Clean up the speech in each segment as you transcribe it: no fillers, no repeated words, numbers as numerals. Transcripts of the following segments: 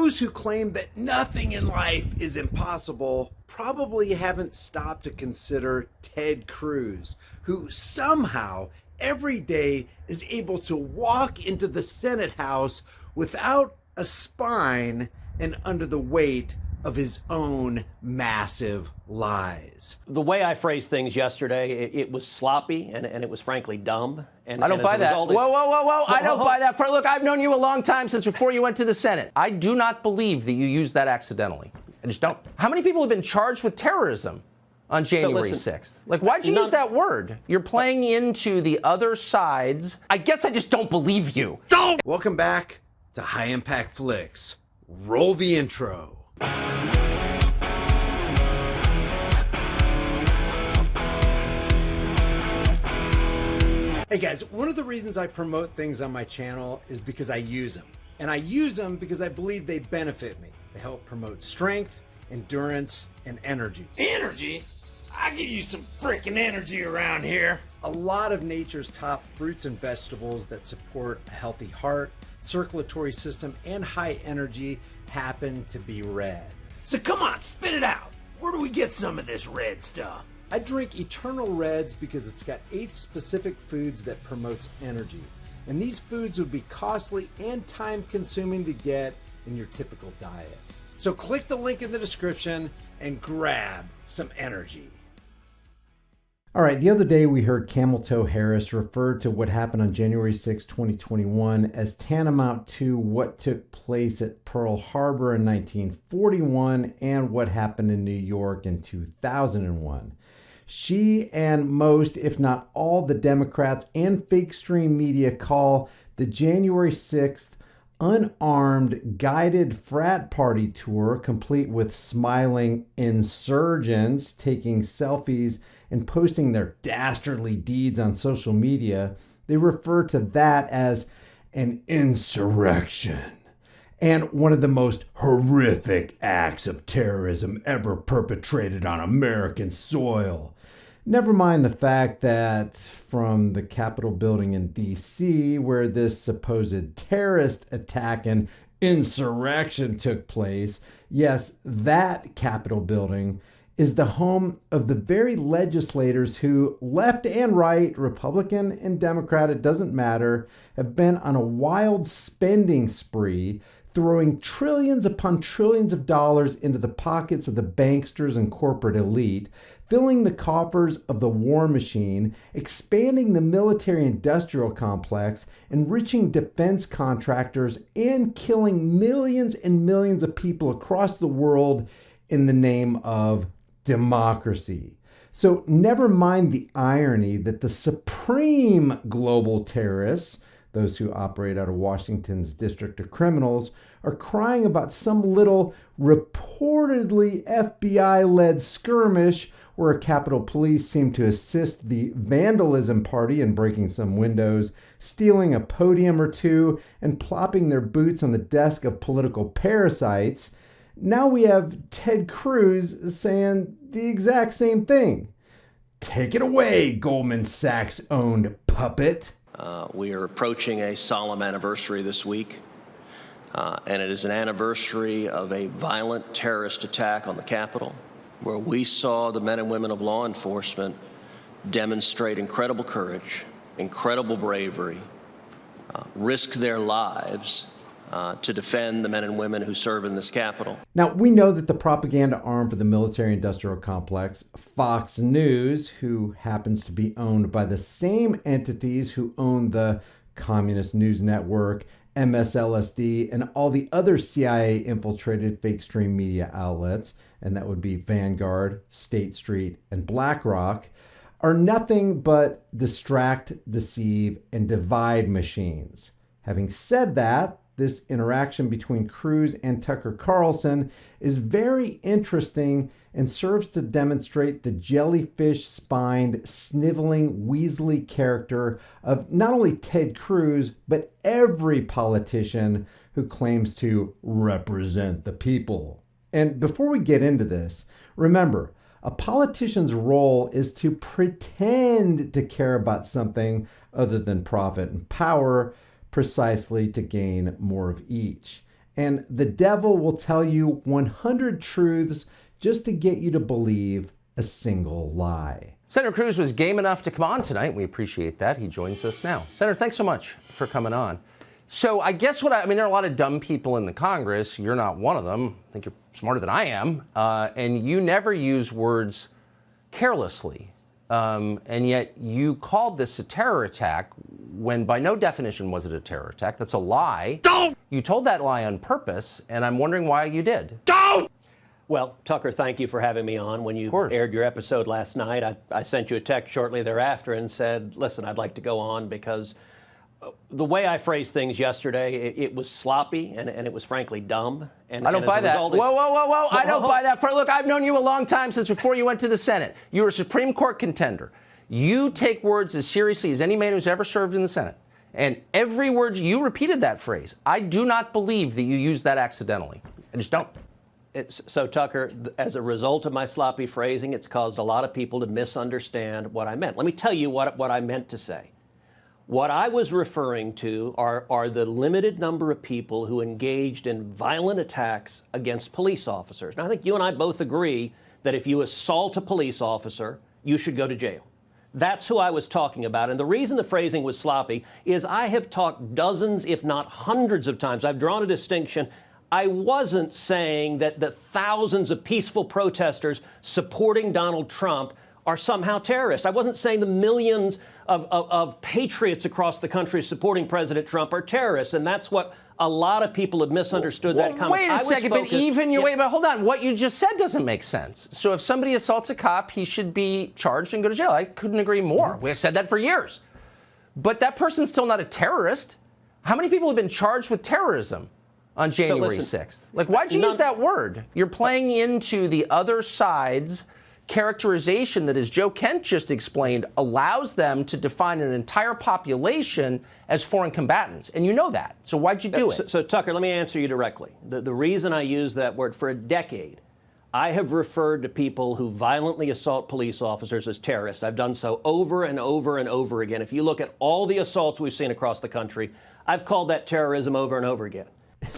Those who claim that nothing in life is impossible probably haven't stopped to consider Ted Cruz, who somehow every day is able to walk into the Senate House without a spine and under the weight of his own massive lies. The way I phrased things yesterday, it was sloppy and it was frankly dumb. And I don't buy that. Whoa. I don't buy that. Look, I've known you a long time, since before you went to the Senate. I do not believe that you used that accidentally. I just don't. How many people have been charged with terrorism on January 6th? Like, why'd you use that word? You're playing into the other sides. I guess I just don't believe you. Don't! Welcome back to High Impact Flicks. Roll the intro. Hey guys, one of the reasons I promote things on my channel is because I use them. And I use them because I believe they benefit me. They help promote strength, endurance, and energy. Energy? I give you some freaking energy around here. A lot of nature's top fruits and vegetables that support a healthy heart, circulatory system, and high energy happen to be red. So come on, spit it out. Where do we get some of this red stuff? I drink Eternal Reds because it's got 8 specific foods that promotes energy. And these foods would be costly and time consuming to get in your typical diet. So click the link in the description and grab some energy. All right, the other day we heard Camel Toe Harris refer to what happened on January 6, 2021 as tantamount to what took place at Pearl Harbor in 1941 and what happened in New York in 2001. She and most, if not all, the Democrats and fake stream media call the January 6th unarmed guided frat party tour, complete with smiling insurgents taking selfies and posting their dastardly deeds on social media. They refer to that as an insurrection and one of the most horrific acts of terrorism ever perpetrated on American soil. Never mind the fact that from the Capitol building in D.C., where this supposed terrorist attack and insurrection took place, yes, that Capitol building is the home of the very legislators who, left and right, Republican and Democrat, it doesn't matter, have been on a wild spending spree, throwing trillions upon trillions of dollars into the pockets of the banksters and corporate elite, filling the coffers of the war machine, expanding the military-industrial complex, enriching defense contractors, and killing millions and millions of people across the world in the name of democracy. So never mind the irony that the supreme global terrorists, those who operate out of Washington's District of Criminals, are crying about some little reportedly FBI-led skirmish where Capitol Police seem to assist the vandalism party in breaking some windows, stealing a podium or two, and plopping their boots on the desk of political parasites. Now we have Ted Cruz saying the exact same thing. Take it away, Goldman Sachs-owned puppet. We are approaching a solemn anniversary this week, and it is an anniversary of a violent terrorist attack on the Capitol, where we saw the men and women of law enforcement demonstrate incredible courage, incredible bravery, risk their lives to defend the men and women who serve in this Capitol. Now, we know that the propaganda arm for the military-industrial complex, Fox News, who happens to be owned by the same entities who own the Communist News Network, MSLSD, and all the other CIA-infiltrated fake stream media outlets, and that would be Vanguard, State Street, and BlackRock, are nothing but distract, deceive, and divide machines. Having said that, this interaction between Cruz and Tucker Carlson is very interesting and serves to demonstrate the jellyfish-spined, sniveling, weaselly character of not only Ted Cruz, but every politician who claims to represent the people. And before we get into this, remember, a politician's role is to pretend to care about something other than profit and power, precisely to gain more of each. and the devil will tell you 100 truths just to get you to believe a single lie. Senator Cruz was game enough to come on tonight. We appreciate that. He joins us now. Senator, thanks so much for coming on. So I guess I mean, there are a lot of dumb people in the Congress. You're not one of them. I think you're smarter than I am. And you never use words carelessly. And yet you called this a terror attack when by no definition was it a terror attack. That's a lie. Don't! You told that lie on purpose, and I'm wondering why you did. Don't! Well, Tucker, thank you for having me on. When you aired your episode last night, I sent you a text shortly thereafter and said, listen, I'd like to go on because the way I phrased things yesterday, it was sloppy and it was frankly dumb. And I don't buy that. Whoa. I don't buy that. Look, I've known you a long time, since before you went to the Senate. You were a Supreme Court contender. You take words as seriously as any man who's ever served in the Senate. And every word, you repeated that phrase. I do not believe that you used that accidentally. I just don't. So, Tucker, as a result of my sloppy phrasing, it's caused a lot of people to misunderstand what I meant. Let me tell you what I meant to say. What I was referring to are the limited number of people who engaged in violent attacks against police officers. Now, I think you and I both agree that if you assault a police officer, you should go to jail. That's who I was talking about. And the reason the phrasing was sloppy is I have talked dozens, if not hundreds of times. I've drawn a distinction. I wasn't saying that the thousands of peaceful protesters supporting Donald Trump are somehow terrorists. I wasn't saying the millions of patriots across the country supporting President Trump are terrorists. And that's what a lot of people have misunderstood that comment. Wait a second, but hold on. What you just said doesn't make sense. So if somebody assaults a cop, he should be charged and go to jail. I couldn't agree more. We've said that for years. But that person's still not a terrorist. How many people have been charged with terrorism on January 6th? Like, why'd you use that word? You're playing into the other side's characterization that, as Joe Kent just explained, allows them to define an entire population as foreign combatants. And you know that. So why'd you do it? So, Tucker, let me answer you directly. The reason I use that word, for a decade, I have referred to people who violently assault police officers as terrorists. I've done so over and over and over again. If you look at all the assaults we've seen across the country, I've called that terrorism over and over again.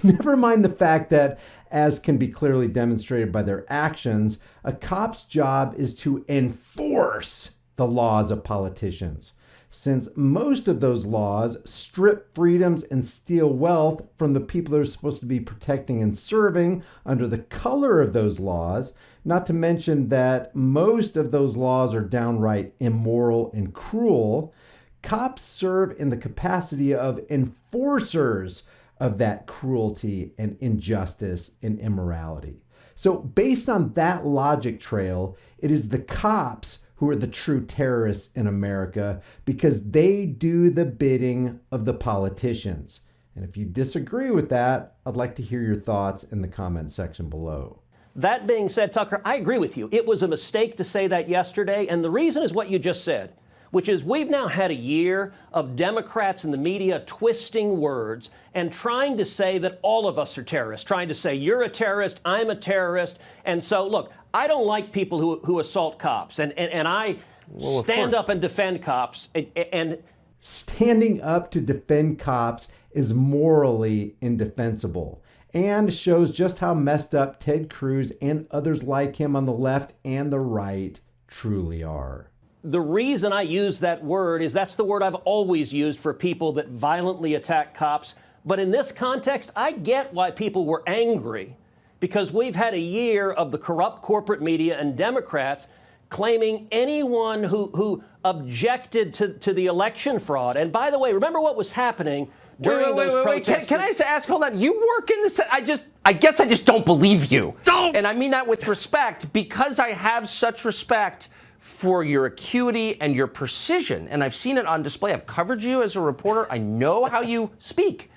Never mind the fact that, as can be clearly demonstrated by their actions, a cop's job is to enforce the laws of politicians, since most of those laws strip freedoms and steal wealth from the people they're supposed to be protecting and serving under the color of those laws, not to mention that most of those laws are downright immoral and cruel. Cops serve in the capacity of enforcers of that cruelty and injustice and immorality. So based on that logic trail, it is the cops who are the true terrorists in America because they do the bidding of the politicians. And if you disagree with that, I'd like to hear your thoughts in the comment section below. That being said, Tucker, I agree with you. It was a mistake to say that yesterday, and the reason is what you just said, which is we've now had a year of Democrats in the media twisting words and trying to say that all of us are terrorists, trying to say you're a terrorist, I'm a terrorist. And so, look, I don't like people who assault cops, and I stand up and defend cops. And standing up to defend cops is morally indefensible and shows just how messed up Ted Cruz and others like him on the left and the right truly are. The reason I use that word is that's the word I've always used for people that violently attack cops. But in this context, I get why people were angry, because we've had a year of the corrupt corporate media and Democrats claiming anyone who objected to the election fraud. And by the way, remember what was happening during those protests? Can I ask, hold on, you work in the I guess I just don't believe you. Don't! And I mean that with respect, because I have such respect for your acuity and your precision, and I've seen it on display. I've covered you as a reporter. I know how you speak.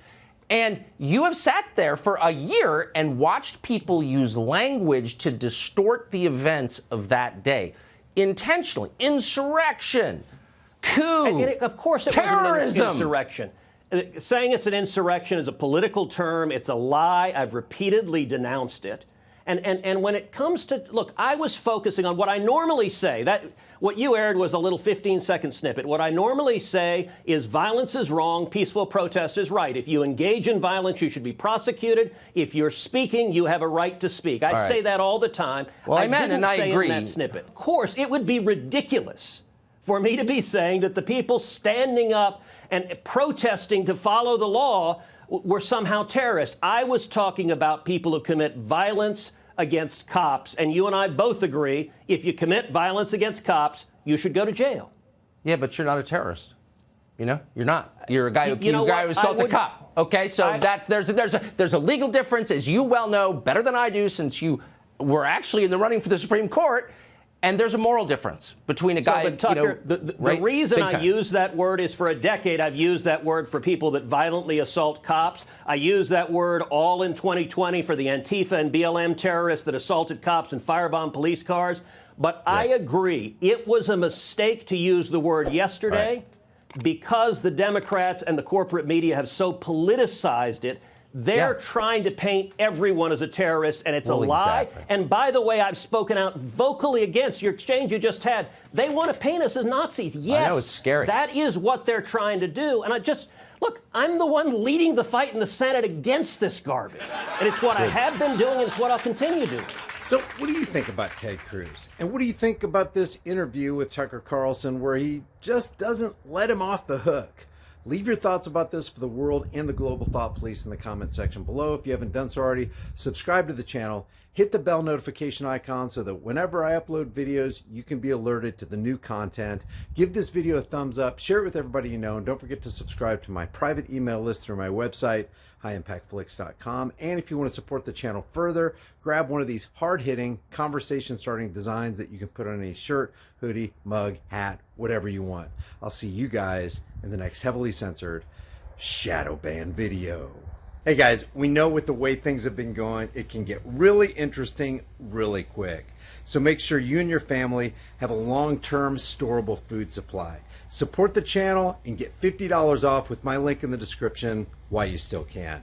And you have sat there for a year and watched people use language to distort the events of that day. Intentionally. Insurrection. Coup. Of course it terrorism. Wasn't an insurrection. Saying it's an insurrection is a political term. It's a lie. I've repeatedly denounced it. And when it comes to, look, I was focusing on what I normally say. That what you aired was a little 15-second snippet. What I normally say is violence is wrong, peaceful protest is right. If you engage in violence, you should be prosecuted. If you're speaking, you have a right to speak. I say that all the time. Well, I didn't and I say agree. In that snippet. Of course, it would be ridiculous for me to be saying that the people standing up and protesting to follow the law were somehow terrorists. I was talking about people who commit violence against cops, and you and I both agree, if you commit violence against cops, you should go to jail. Yeah, but you're not a terrorist. You know, you're not. You're a guy who assaulted a cop. Okay, so there's a legal difference, as you well know better than I do, since you were actually in the running for the Supreme Court. And there's a moral difference between a guy, but Tucker, the reason I use that word is for a decade I've used that word for people that violently assault cops. I use that word all in 2020 for the Antifa and BLM terrorists that assaulted cops and firebombed police cars. But I agree, it was a mistake to use the word yesterday because the Democrats and the corporate media have so politicized it. They're trying to paint everyone as a terrorist, and it's a lie. Exactly. And by the way, I've spoken out vocally against your exchange you just had. They want to paint us as Nazis. Yes, I know, it's scary. That is what they're trying to do. And look, I'm the one leading the fight in the Senate against this garbage. And it's what I have been doing, and it's what I'll continue doing. So what do you think about Ted Cruz? And what do you think about this interview with Tucker Carlson where he just doesn't let him off the hook? Leave your thoughts about this for the world and the global thought police in the comment section below. If you haven't done so already, subscribe to the channel, hit the bell notification icon so that whenever I upload videos, you can be alerted to the new content. Give this video a thumbs up, share it with everybody you know, and don't forget to subscribe to my private email list through my website, highimpactflix.com. And if you want to support the channel further, grab one of these hard-hitting, conversation-starting designs that you can put on any shirt, hoodie, mug, hat, whatever you want. I'll see you guys in the next heavily censored shadow ban video. Hey guys, we know with the way things have been going, it can get really interesting really quick. So make sure you and your family have a long-term storable food supply. Support the channel and get $50 off with my link in the description while you still can.